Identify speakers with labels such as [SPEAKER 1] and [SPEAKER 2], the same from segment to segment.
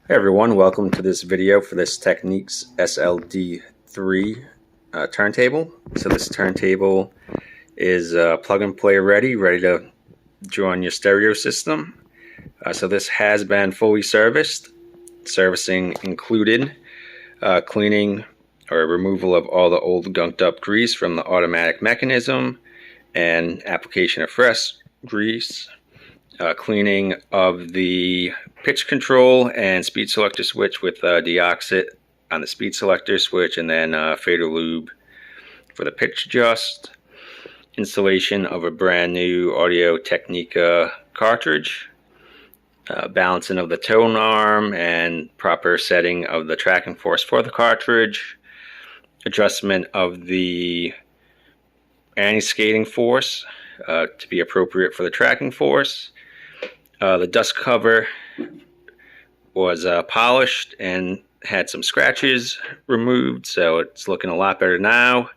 [SPEAKER 1] Hey everyone, welcome to this video for this Technics SL-D3 turntable. So this turntable is plug and play ready to join your stereo system. So this has been fully serviced. Servicing included cleaning or removal of all the old gunked up grease from the automatic mechanism and application of fresh grease. Cleaning of the pitch control and speed selector switch with deoxit on the speed selector switch, and then fader lube for the pitch adjust. Installation of a brand new Audio Technica cartridge. Balancing of the tone arm and proper setting of the tracking force for the cartridge. Adjustment of the anti-skating force to be appropriate for the tracking force. The dust cover was polished and had some scratches removed, so it's looking a lot better now.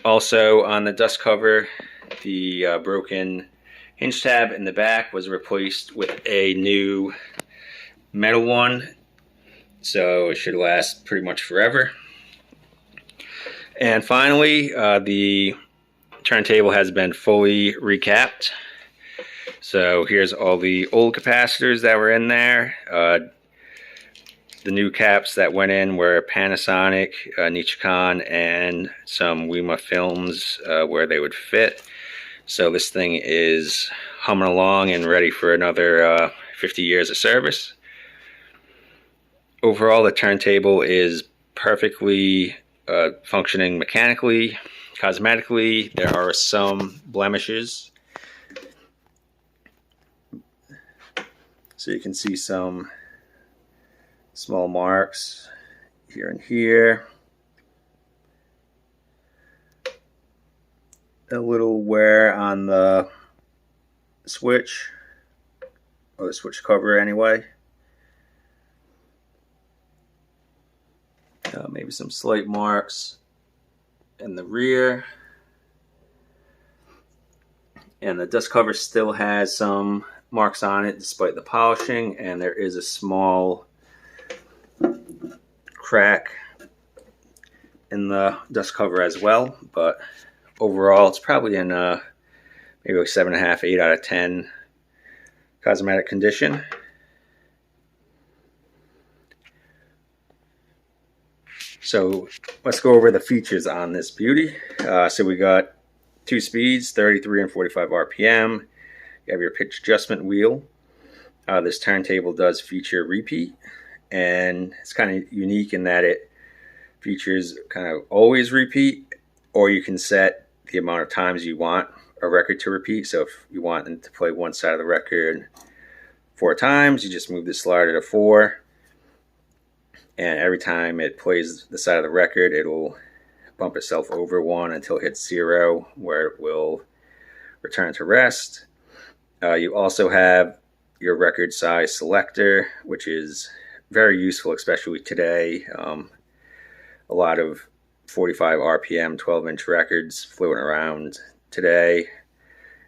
[SPEAKER 1] Also on the dust cover, the broken hinge tab in the back was replaced with a new metal one, so it should last pretty much forever. And finally, the turntable has been fully recapped. So here's all the old capacitors that were in there. The new caps that went in were Panasonic, Nichicon, and some Wima films where they would fit. So this thing is humming along and ready for another 50 years of service. Overall, the turntable is perfectly functioning mechanically. Cosmetically, there are some blemishes. So you can see some small marks here and here. A little wear on the switch, or the switch cover anyway. Maybe some slight marks in the rear. And the dust cover still has some marks on it despite the polishing, and there is a small crack in the dust cover as well, but overall it's probably in maybe like 7.5, 8 out of 10 cosmetic condition. So let's go over the features on this beauty. So we got two speeds, 33 and 45 RPM. You have your pitch adjustment wheel. This turntable does feature repeat, and it's kind of unique in that it features kind of always repeat, or you can set the amount of times you want a record to repeat. So if you want them to play one side of the record 4 times, you just move the slider to 4, and every time it plays the side of the record, it'll bump itself over 1 until it hits 0, where it will return to rest. You also have your record size selector, which is very useful, especially today. A lot of 45 RPM 12-inch records floating around today,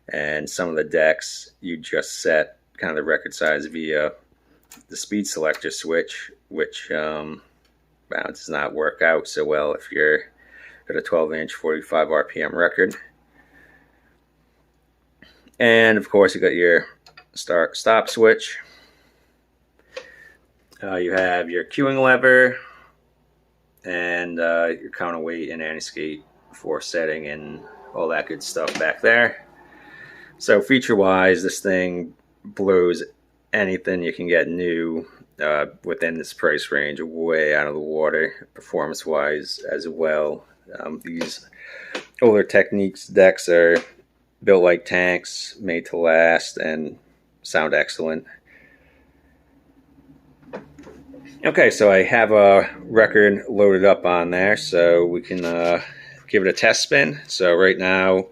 [SPEAKER 1] and some of the decks you just set kind of the record size via the speed selector switch, which does not work out so well if you're at a 12-inch 45 RPM record. And of course you got your start stop switch. You have your cueing lever and your counterweight and anti-skate force setting and all that good stuff back there. So feature wise, this thing blows anything you can get new within this price range way out of the water, performance wise as well. These older Technics decks are built like tanks, made to last, and sound excellent. Okay, so I have a record loaded up on there, so we can give it a test spin. So right now,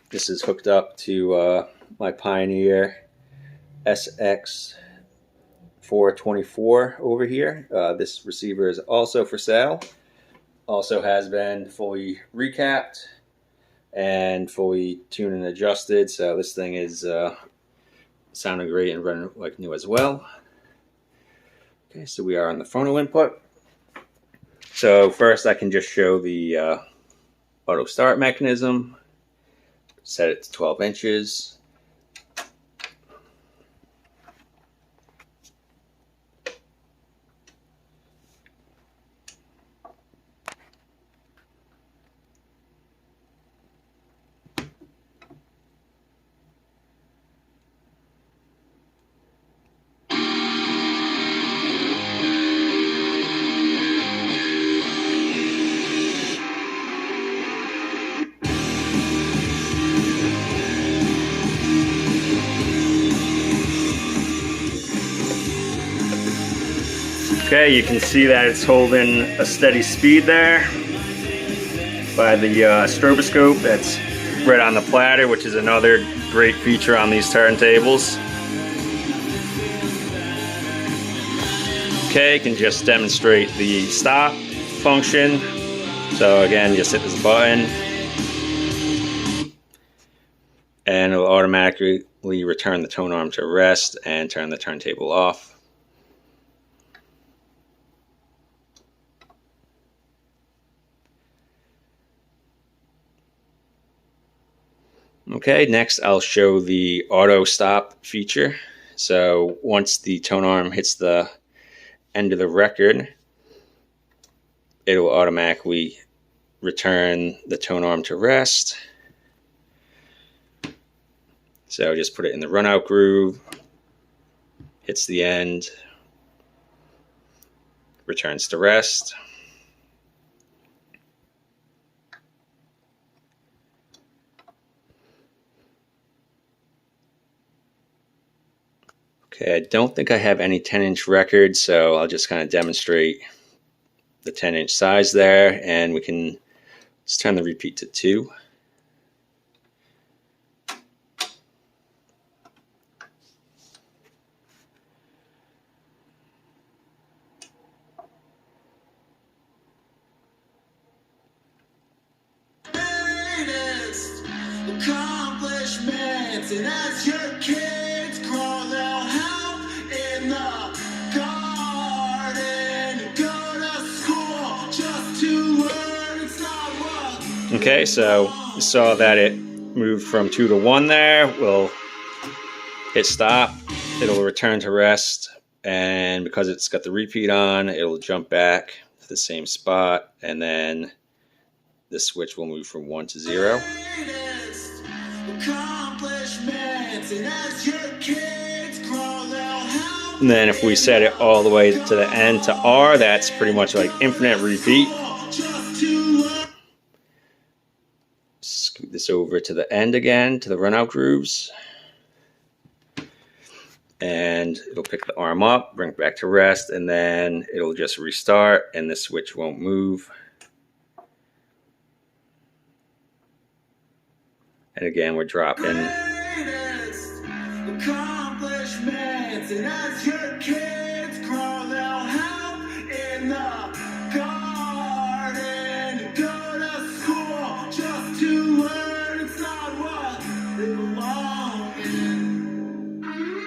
[SPEAKER 1] this is hooked up to my Pioneer SX424 over here. This receiver is also for sale. Also has been fully recapped and fully tuned and adjusted, so this thing is sounding great and running like new as well. Okay, so we are on the phono input. So first I can just show the auto start mechanism. Set it to 12 inches. Okay, you can see that it's holding a steady speed there by the stroboscope that's right on the platter, which is another great feature on these turntables. Okay, you can just demonstrate the stop function. So again, just hit this button and it'll automatically return the tone arm to rest and turn the turntable off. Okay, next I'll show the auto stop feature. So once the tone arm hits the end of the record, it will automatically return the tone arm to rest. So just put it in the run out groove, hits the end, returns to rest. Okay, I don't think I have any 10-inch records, so I'll just kind of demonstrate the 10-inch size there, and we can just turn the repeat to 2. Accomplishments, and as your kids grow, they'll help in the garden. Go to school just to learn. It's not what. Okay, so you saw that it moved from 2 to 1 there. We'll hit stop. It'll return to rest, and because it's got the repeat on, it'll jump back to the same spot, and then the switch will move from 1 to 0. And then if we set it all the way to the end to R, that's pretty much like infinite repeat. Scoot this over to the end again, to the run out grooves. And it'll pick the arm up, bring it back to rest, and then it'll just restart and the switch won't move. And again, we're dropping. Accomplishments, and as your kids grow, they'll help in the garden. Go to school just to learn. It's not what they belong in.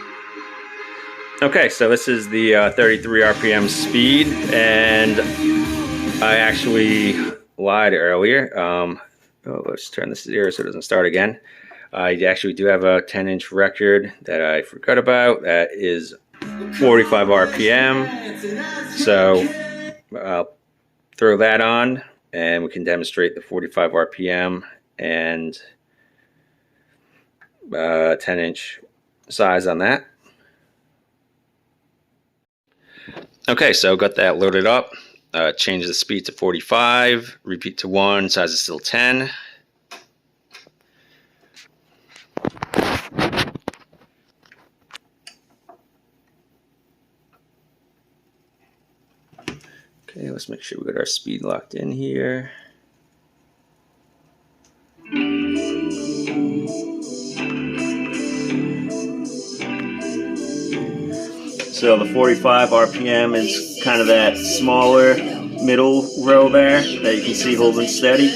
[SPEAKER 1] Okay, so this is the 33 RPM speed, and I actually lied earlier. Let's turn this to 0 so it doesn't start again. I actually do have a 10-inch record that I forgot about. That is 45 RPM. So I'll throw that on and we can demonstrate the 45 RPM and 10-inch size on that. Okay, so got that loaded up. Change the speed to 45, repeat to 1, size is still 10. Okay, let's make sure we got our speed locked in here. So the 45 RPM is kind of that smaller middle row there that you can see holding steady.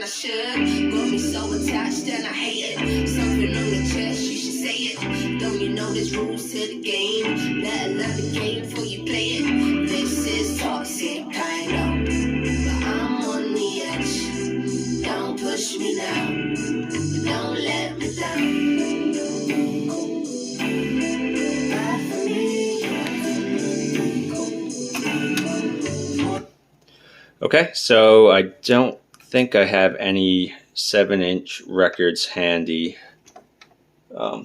[SPEAKER 2] should. Got me so attached and I hate it. Something on your chest, you should say it. Don't you know there's rules to the game? Better learn the game before you play it. This is toxic, I know, but I'm on the edge. Don't push me now, don't let me down.
[SPEAKER 1] Okay, so I don't think I have any 7-inch records handy.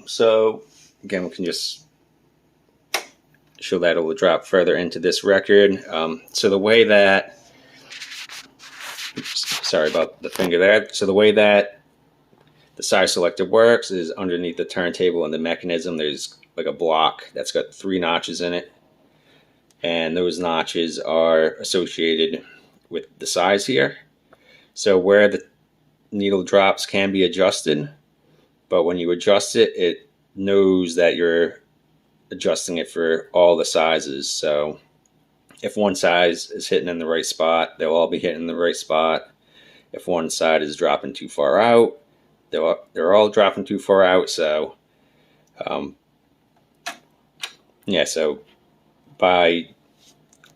[SPEAKER 1] So again, we can just show that it will drop further into this record. So the way that, sorry about the finger there. So the way that the size selector works is underneath the turntable and the mechanism, there's like a block that's got 3 notches in it. And those notches are associated with the size here. So where the needle drops can be adjusted, but when you adjust it, it knows that you're adjusting it for all the sizes. So if one size is hitting in the right spot, they'll all be hitting in the right spot. If one side is dropping too far out, they're all dropping too far out. So yeah, so by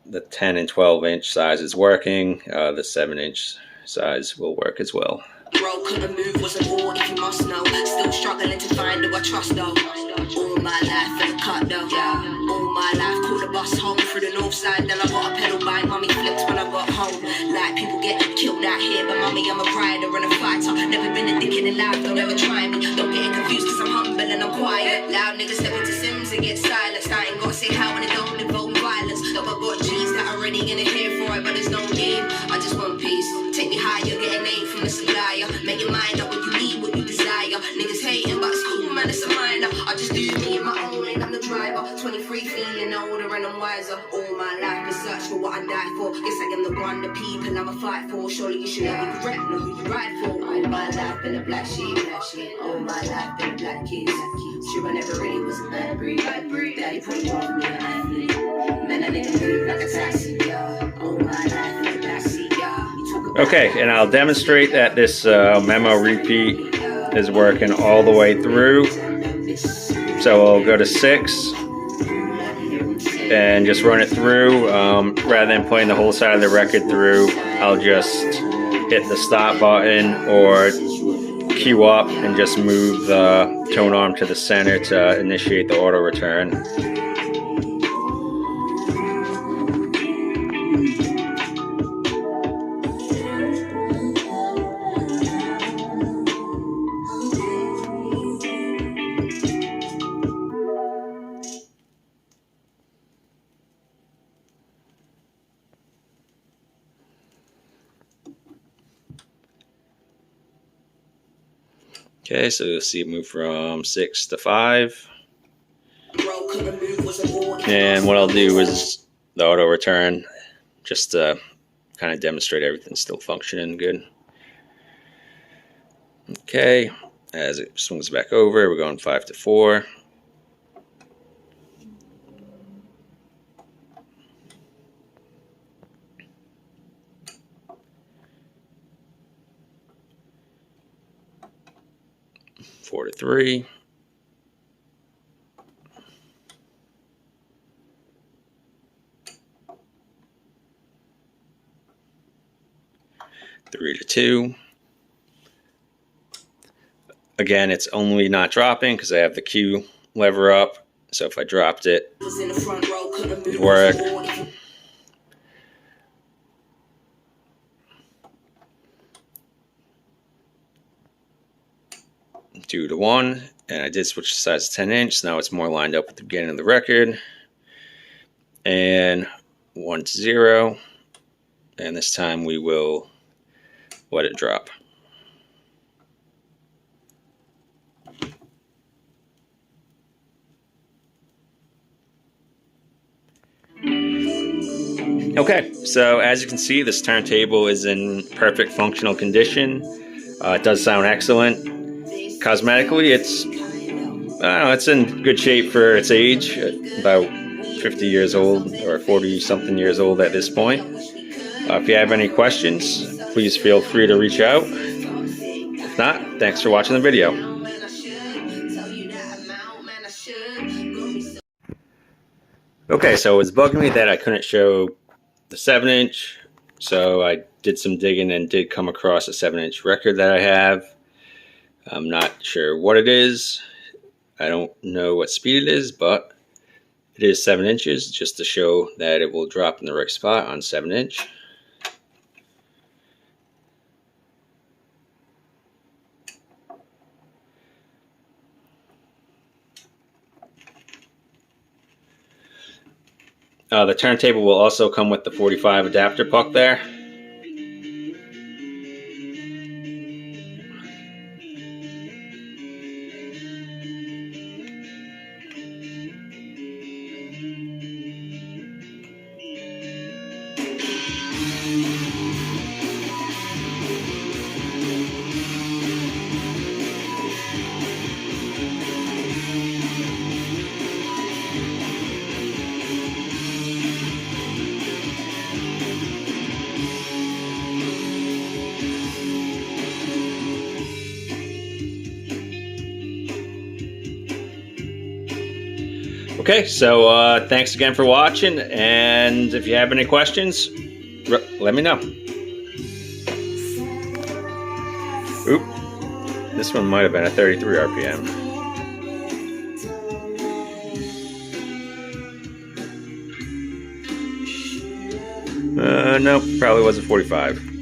[SPEAKER 1] the 10 and 12-inch size is working, the 7-inch size will work as well.
[SPEAKER 2] Bro, couldn't move, was a war if you must know. Still struggling to find who I trust though. All my life in the cut though. All my life caught the bus home through the north side. Then I got a pedal bike, mummy flipped when I got home. Like people get killed out here, but mummy I'm a rider and a fighter. Never been a dickhead in life, don't ever try me. Don't get it confused cause I'm humble and I'm quiet. Loud niggas step into Sims and get silenced. I ain't gotta say how when it don't involve violence. Though I got G's that are ready in here for it, but there's no need. I just want peace. Take me higher, get an A from the supplier. Make your mind up what you need, what you desire. Niggas hating, but it's cool, man, it's a minor. I just do me and my own lane, I'm the driver. 23, feeling older and I'm wiser. All my life been search for what I die for. Guess I am the one, the people I'ma fight for. Surely you should know who you rep, know who you ride for. All my life been a black sheep. All my life been a black kid. Sure, I never really was a bad breed. Daddy put me on me an athlete. Man, that nigga move like a taxi, yeah. All my life in the backseat, yeah.
[SPEAKER 1] Okay, and I'll demonstrate that this memo repeat is working all the way through. So I'll go to 6 and just run it through. Rather than playing the whole side of the record through, I'll just hit the stop button or cue up and just move the tone arm to the center to initiate the auto return. Okay, so you'll see it move from 6 to 5. And what I'll do is the auto return, just to kind of demonstrate everything's still functioning good. Okay, as it swings back over, we're going 5 to 4. Four to 3. 3 to 2. Again, it's only not dropping because I have the Q lever up. So if I dropped it, it'd work. 2 to 1, and I did switch the size to 10-inch. Now it's more lined up with the beginning of the record. And 1 to 0, and this time we will let it drop. Okay, so as you can see, this turntable is in perfect functional condition. It does sound excellent. Cosmetically, it's in good shape for its age, about 50 years old or 40 something years old at this point. If you have any questions, please feel free to reach out. If not, thanks for watching the video. Okay, so it was bugging me that I couldn't show the 7-inch, so I did some digging and did come across a 7-inch record that I have. I'm not sure what it is. I don't know what speed it is, but it is 7 inches, just to show that it will drop in the right spot on 7-inch. The turntable will also come with the 45 adapter puck there. Okay, so thanks again for watching, and if you have any questions, let me know. Oop, this one might have been a 33 RPM. No, probably was a 45.